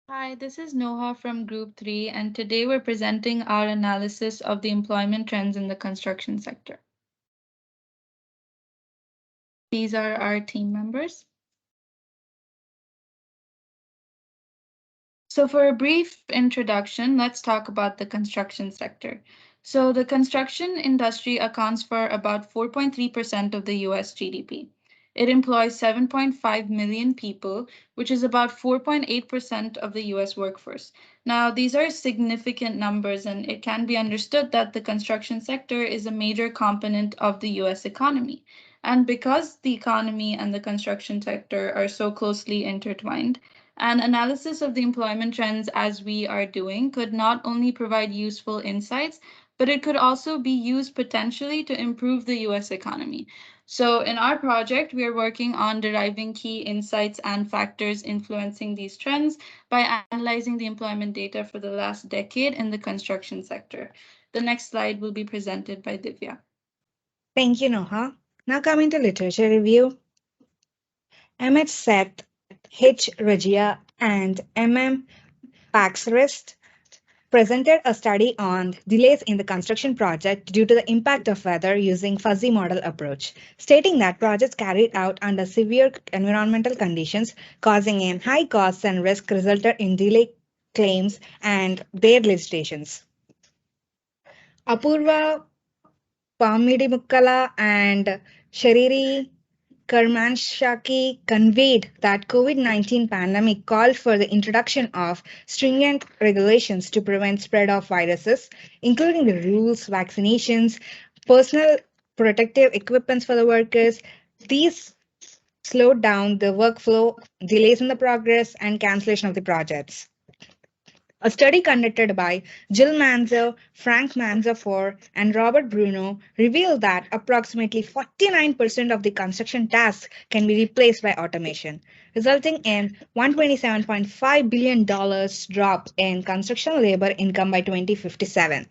Hi, this is Noha from Group 3, and today we're presenting our analysis of the employment trends in the construction sector. These are our team members. So for a brief introduction, let's talk about the construction sector. So the construction industry accounts for about 4.3% of the US GDP. It employs 7.5 million people, which is about 4.8% of the US workforce. Now, these are significant numbers, and it can be understood that the construction sector is a major component of the US economy. And because the economy and the construction sector are so closely intertwined, an analysis of the employment trends as we are doing could not only provide useful insights, but it could also be used potentially to improve the US economy. So, in our project, we are working on deriving key insights and factors influencing these trends by analyzing the employment data for the last decade in the construction sector. The next slide will be presented by Divya. Thank you, Noha. Now coming to literature review. M.H. Seth, H. Regia, and M.M. Paxrist presented a study on delays in the construction project due to the impact of weather using fuzzy model approach, stating that projects carried out under severe environmental conditions causing in high costs and risk resulted in delay claims and their legislations. Apurva Pamidimukkala and Shariri Karmanshaki conveyed that COVID-19 pandemic called for the introduction of stringent regulations to prevent spread of viruses, including the rules, vaccinations, personal protective equipments for the workers. These slowed down the workflow, delays in the progress, and cancellation of the projects. A study conducted by Jill Manzo, Frank Manzafor, and Robert Bruno revealed that approximately 49% of the construction tasks can be replaced by automation, resulting in $127.5 billion drop in construction labor income by 2057.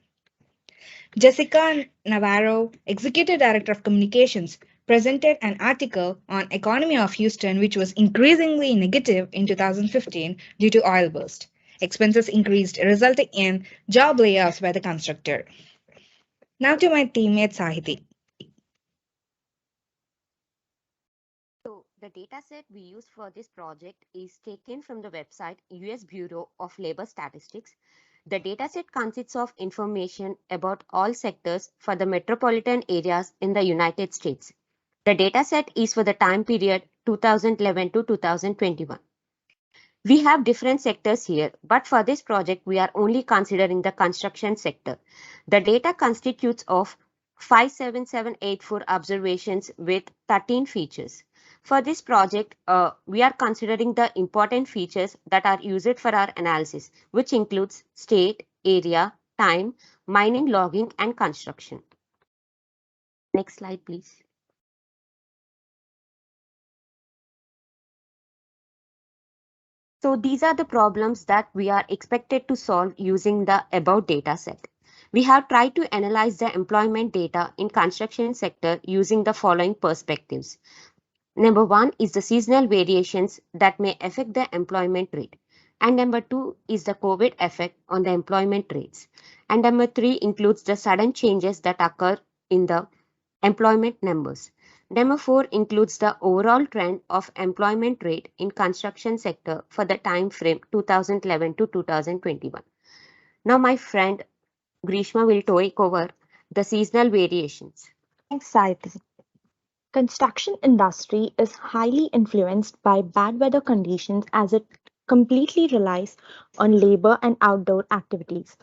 Jessica Navarro, Executive Director of Communications, presented an article on economy of Houston which was increasingly negative in 2015 due to oil burst. Expenses increased, resulting in job layoffs by the constructor. Now to my teammate Sahiti. So the dataset we use for this project is taken from the website US Bureau of Labor Statistics. The dataset consists of information about all sectors for the metropolitan areas in the United States. The dataset is for the time period 2011 to 2021. We have different sectors here, but for this project, we are only considering the construction sector. The data constitutes of 57784 observations with 13 features. For this project, we are considering the important features that are used for our analysis, which includes state, area, time, mining, logging, and construction. Next slide, please. So these are the problems that we are expected to solve using the above data set. We have tried to analyze the employment data in construction sector using the following perspectives. Number one is the seasonal variations that may affect the employment rate. And number two is the COVID effect on the employment rates. And number three includes the sudden changes that occur in the employment numbers. Number 4 includes the overall trend of employment rate in construction sector for the time frame 2011 to 2021. Now my friend Grishma will take over the seasonal variations. Thanks, Saiti. Construction industry is highly influenced by bad weather conditions as it completely relies on labor and outdoor activities.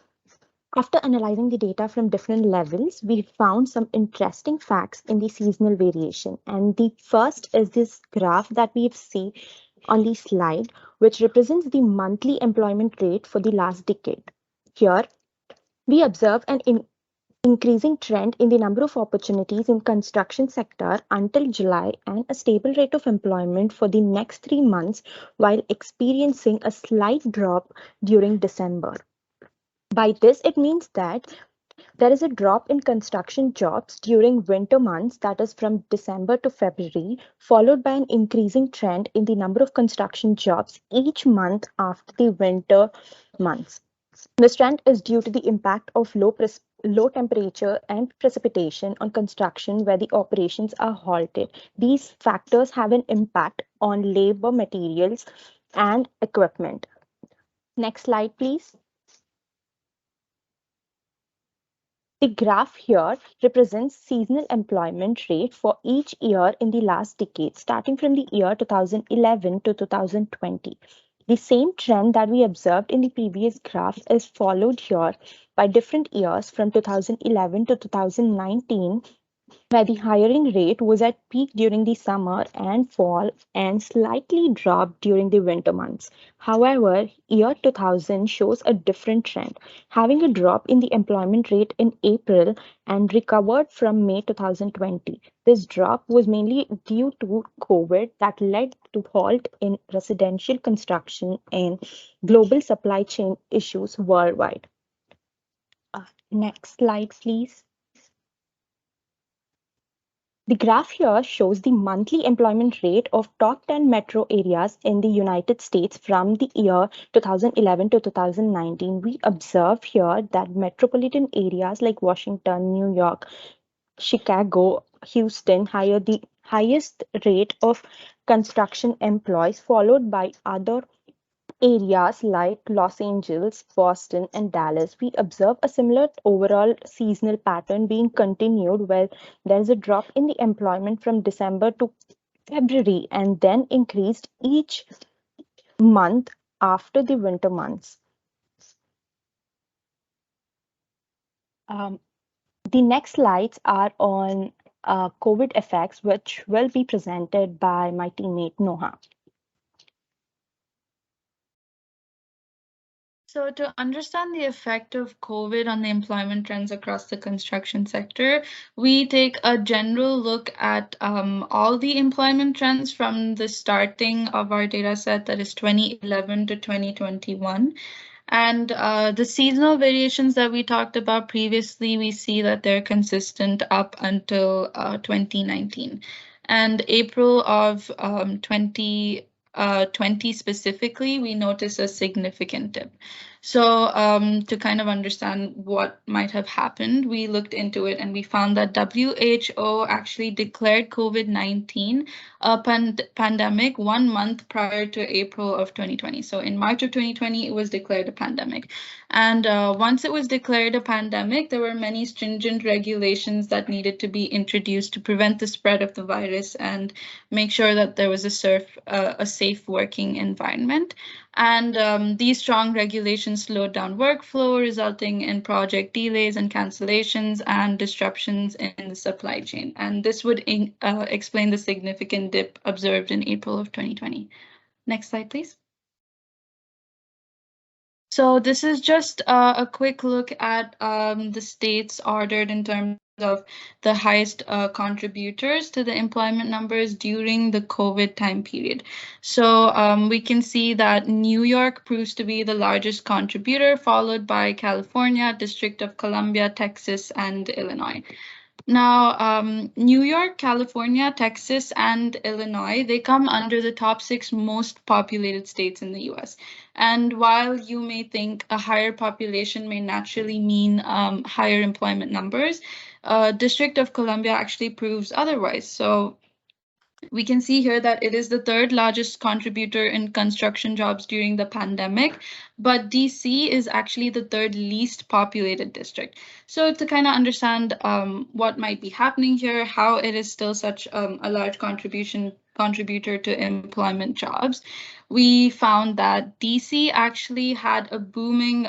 After analyzing the data from different levels, we found some interesting facts in the seasonal variation. And the first is this graph that we've seen on the slide, which represents the monthly employment rate for the last decade. Here, we observe an increasing trend in the number of opportunities in construction sector until July and a stable rate of employment for the next 3 months while experiencing a slight drop during December. By this, it means that There is a drop in construction jobs during winter months, that is from December to February, followed by an increasing trend in the number of construction jobs each month after the winter months. This trend is due to the impact of low temperature and precipitation on construction where the operations are halted. These factors have an impact on labor, materials, and equipment. Next slide, please. The graph here represents seasonal employment rate for each year in the last decade, starting from the year 2011 to 2020. The same trend that we observed in the previous graph is followed here by different years from 2011 to 2019, where the hiring rate was at peak during the summer and fall and slightly dropped during the winter months. However, year 2000 shows a different trend, having a drop in the employment rate in April and recovered from May 2020. This drop was mainly due to COVID that led to halt in residential construction and global supply chain issues worldwide. Next slide, please. The graph here shows the monthly employment rate of top 10 metro areas in the United States from the year 2011 to 2019. We observe here that metropolitan areas like Washington, New York, Chicago, Houston hire the highest rate of construction employees, followed by other areas like Los Angeles, Boston, and Dallas. We observe a similar overall seasonal pattern being continued where there is a drop in the employment from December to February and then increased each month after the winter months. Um, the next slides are on COVID effects, which will be presented by my teammate Noha. So, to understand the effect of COVID on the employment trends across the construction sector, we take a general look at all the employment trends from the starting of our data set, that is 2011 to 2021. And the seasonal variations that we talked about previously, we see that they're consistent up until 2019. And April of 2020 specifically, we notice a significant dip. So to kind of understand what might have happened, we looked into it and we found that WHO actually declared COVID-19 a pandemic 1 month prior to April of 2020. So in March of 2020, it was declared a pandemic. And once it was declared a pandemic, there were many stringent regulations that needed to be introduced to prevent the spread of the virus and make sure that there was a safe working environment. And these strong regulations slowed down workflow, resulting in project delays and cancellations and disruptions in the supply chain. And this would explain the significant dip observed in April of 2020. Next slide, please. So this is just a quick look at the states ordered in terms of the highest contributors to the employment numbers during the COVID time period. So we can see that New York proves to be the largest contributor, followed by California, District of Columbia, Texas, and Illinois. Now, New York, California, Texas, and Illinois, they come under the top 6 most populated states in the US. And while you may think a higher population may naturally mean higher employment numbers, District of Columbia actually proves otherwise. So we can see here that it is the 3rd largest contributor in construction jobs during the pandemic, but DC is actually the 3rd least populated district. So to kind of understand what might be happening here, how it is still such a large contributor to employment jobs, we found that DC actually had a booming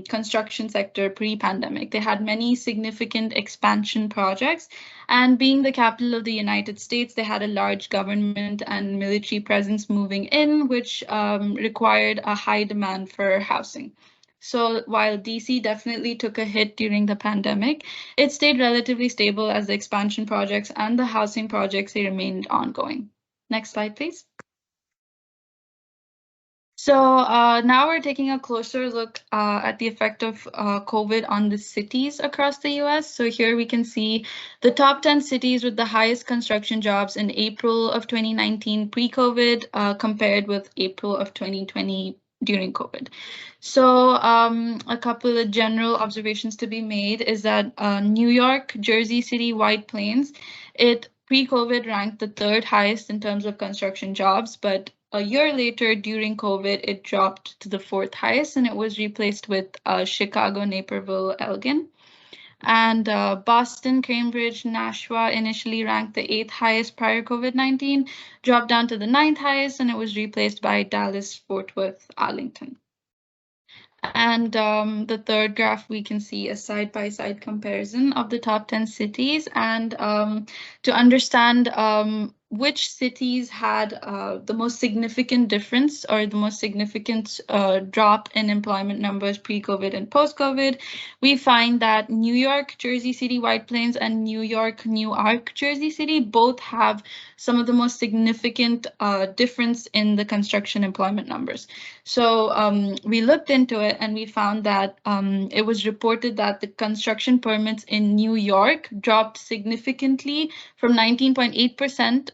construction sector pre-pandemic. They had many significant expansion projects, and being the capital of the United States, they had a large government and military presence moving in, which required a high demand for housing. So while DC definitely took a hit during the pandemic, it stayed relatively stable as the expansion projects and the housing projects, they remained ongoing. Next slide, please. So now we're taking a closer look at the effect of COVID on the cities across the US. So here we can see the top 10 cities with the highest construction jobs in April of 2019 pre-COVID compared with April of 2020 during COVID. So a couple of general observations to be made is that New York, Jersey City, White Plains, it pre-COVID ranked the third highest in terms of construction jobs, but a year later, during COVID, it dropped to the fourth highest, and it was replaced with Chicago, Naperville, Elgin. And Boston, Cambridge, Nashua initially ranked the eighth highest prior COVID-19, dropped down to the ninth highest, and it was replaced by Dallas, Fort Worth, Arlington. And the third graph, we can see a side-by-side comparison of the top 10 cities. And to understand which cities had the most significant difference or the most significant drop in employment numbers pre-COVID and post-COVID, we find that New York, Jersey City, White Plains, and New York, Newark, Jersey City both have some of the most significant difference in the construction employment numbers. So we looked into it and we found that it was reported that the construction permits in New York dropped significantly from 19.8%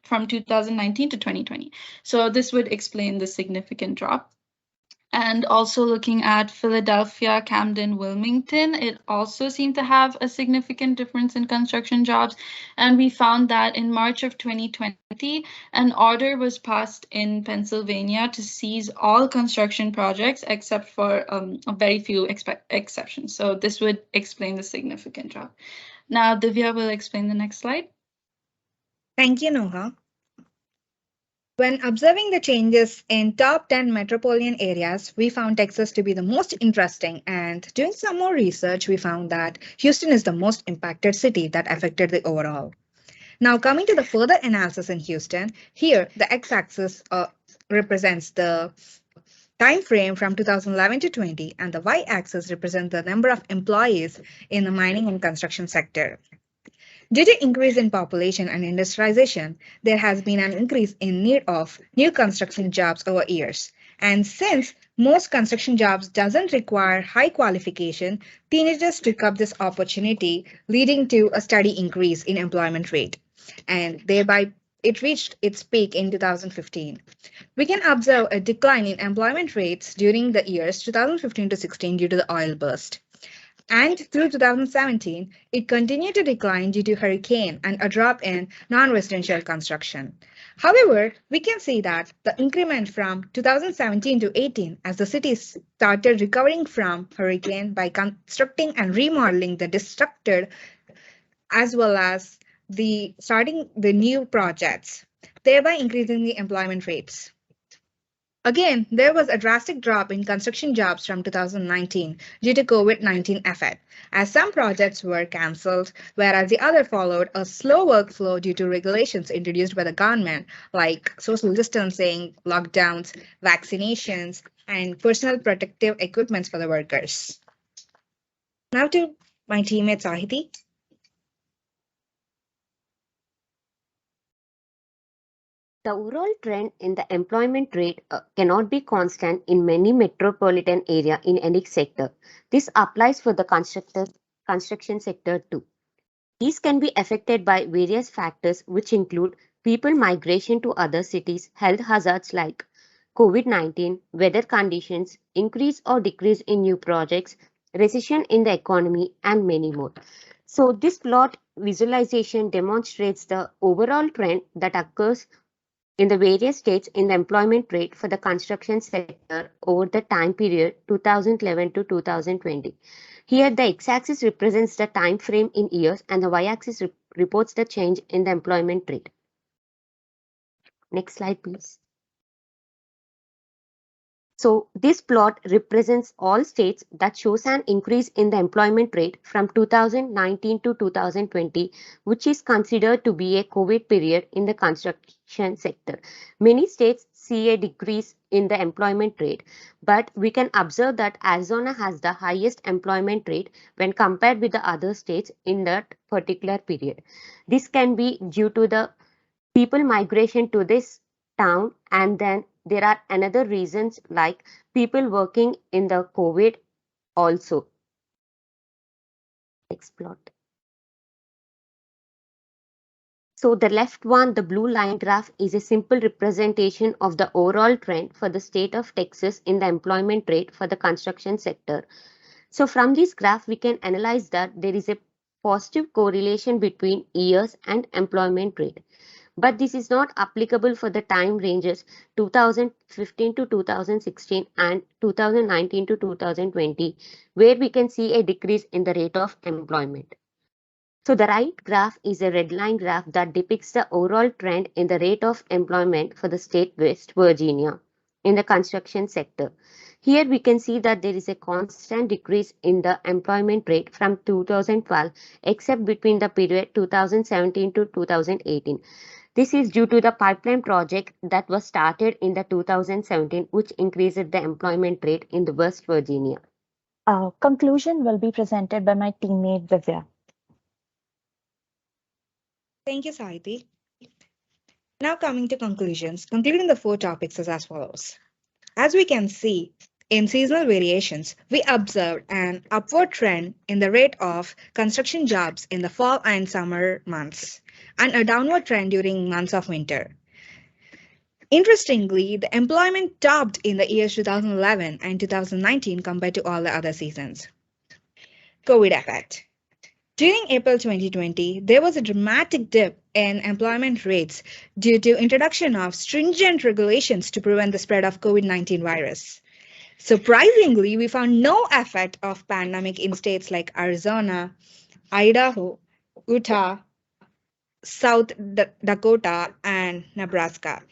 from 2019 to 2020. So this would explain the significant drop. And also looking at Philadelphia, Camden, Wilmington, it also seemed to have a significant difference in construction jobs. And we found that in March of 2020, an order was passed in Pennsylvania to seize all construction projects except for a very few exceptions. So this would explain the significant drop. Now, Divya will explain the next slide. Thank you, Noha. When observing the changes in top 10 metropolitan areas, we found Texas to be the most interesting, and doing some more research, we found that Houston is the most impacted city that affected the overall. Now, coming to the further analysis in Houston, here the x-axis represents the time frame from 2011 to 20, and the y-axis represents the number of employees in the mining and construction sector. Due to increase in population and industrialization, there has been an increase in need of new construction jobs over years. And since most construction jobs doesn't require high qualification, teenagers took up this opportunity, leading to a steady increase in employment rate. And thereby it reached its peak in 2015. We can observe a decline in employment rates during the years 2015 to 16 due to the oil burst. And through 2017, it continued to decline due to hurricane and a drop in non-residential construction. However, we can see that the increment from 2017 to 18 as the city started recovering from hurricane by constructing and remodeling the destructed as well as the starting the new projects, thereby increasing the employment rates. Again, there was a drastic drop in construction jobs from 2019 due to COVID-19 effect, as some projects were cancelled, whereas the other followed a slow workflow due to regulations introduced by the government, like social distancing, lockdowns, vaccinations, and personal protective equipment for the workers. Now to my teammate Sahiti. The overall trend in the employment rate cannot be constant in many metropolitan area in any sector. This applies for the construction sector too. These can be affected by various factors which include people migration to other cities, health hazards like COVID-19, weather conditions, increase or decrease in new projects, recession in the economy, and many more. So this plot visualization demonstrates the overall trend that occurs in the various states in the employment rate for the construction sector over the time period 2011 to 2020. Here, the x-axis represents the time frame in years and the y-axis reports the change in the employment rate. Next slide, please. So this plot represents all states that shows an increase in the employment rate from 2019 to 2020, which is considered to be a COVID period in the construction sector. Many states see a decrease in the employment rate, but we can observe that Arizona has the highest employment rate when compared with the other states in that particular period. This can be due to the people migration to this town and then there are another reasons like people working in the COVID also. Next plot. So the left one, the blue line graph, is a simple representation of the overall trend for the state of Texas in the employment rate for the construction sector. So from this graph, we can analyze that there is a positive correlation between years and employment rate. But this is not applicable for the time ranges 2015 to 2016 and 2019 to 2020, where we can see a decrease in the rate of employment. So the right graph is a red line graph that depicts the overall trend in the rate of employment for the state West Virginia in the construction sector. Here we can see that there is a constant decrease in the employment rate from 2012 except between the period 2017 to 2018. This is due to the pipeline project that was started in the 2017 which increased the employment rate in the West Virginia. Conclusion will be presented by my teammate Vivya. Thank you, Saiti. Now coming to conclusions, concluding the 4 topics is as follows. As we can see, in seasonal variations, we observed an upward trend in the rate of construction jobs in the fall and summer months, and a downward trend during months of winter. Interestingly, the employment topped in the years 2011 and 2019 compared to all the other seasons. COVID effect. During April 2020, there was a dramatic dip in employment rates due to introduction of stringent regulations to prevent the spread of COVID-19 virus. Surprisingly, we found no effect of pandemic in states like Arizona, Idaho, Utah, South Dakota, and Nebraska.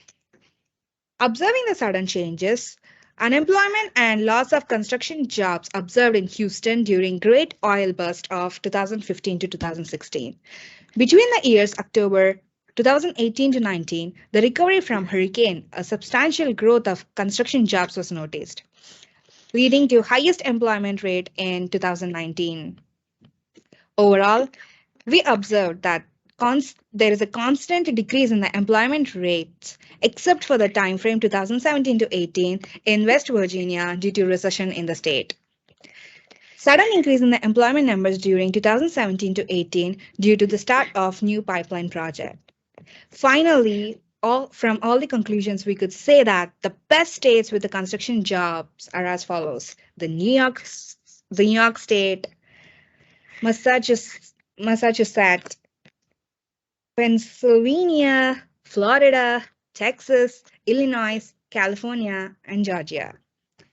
Observing the sudden changes, unemployment and loss of construction jobs observed in Houston during Great Oil Bust of 2015 to 2016. Between the years October 2018 to 19, the recovery from hurricane, a substantial growth of construction jobs was noticed, leading to highest employment rate in 2019. Overall, we observed that there is a constant decrease in the employment rates, except for the time frame 2017 to 18 in West Virginia due to recession in the state. Sudden increase in the employment numbers during 2017 to 18 due to the start of new pipeline project. Finally, from all the conclusions, we could say that the best states with the construction jobs are as follows: the New York State, Massachusetts, Pennsylvania, Florida, Texas, Illinois, California, and Georgia.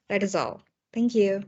That is all. Thank you.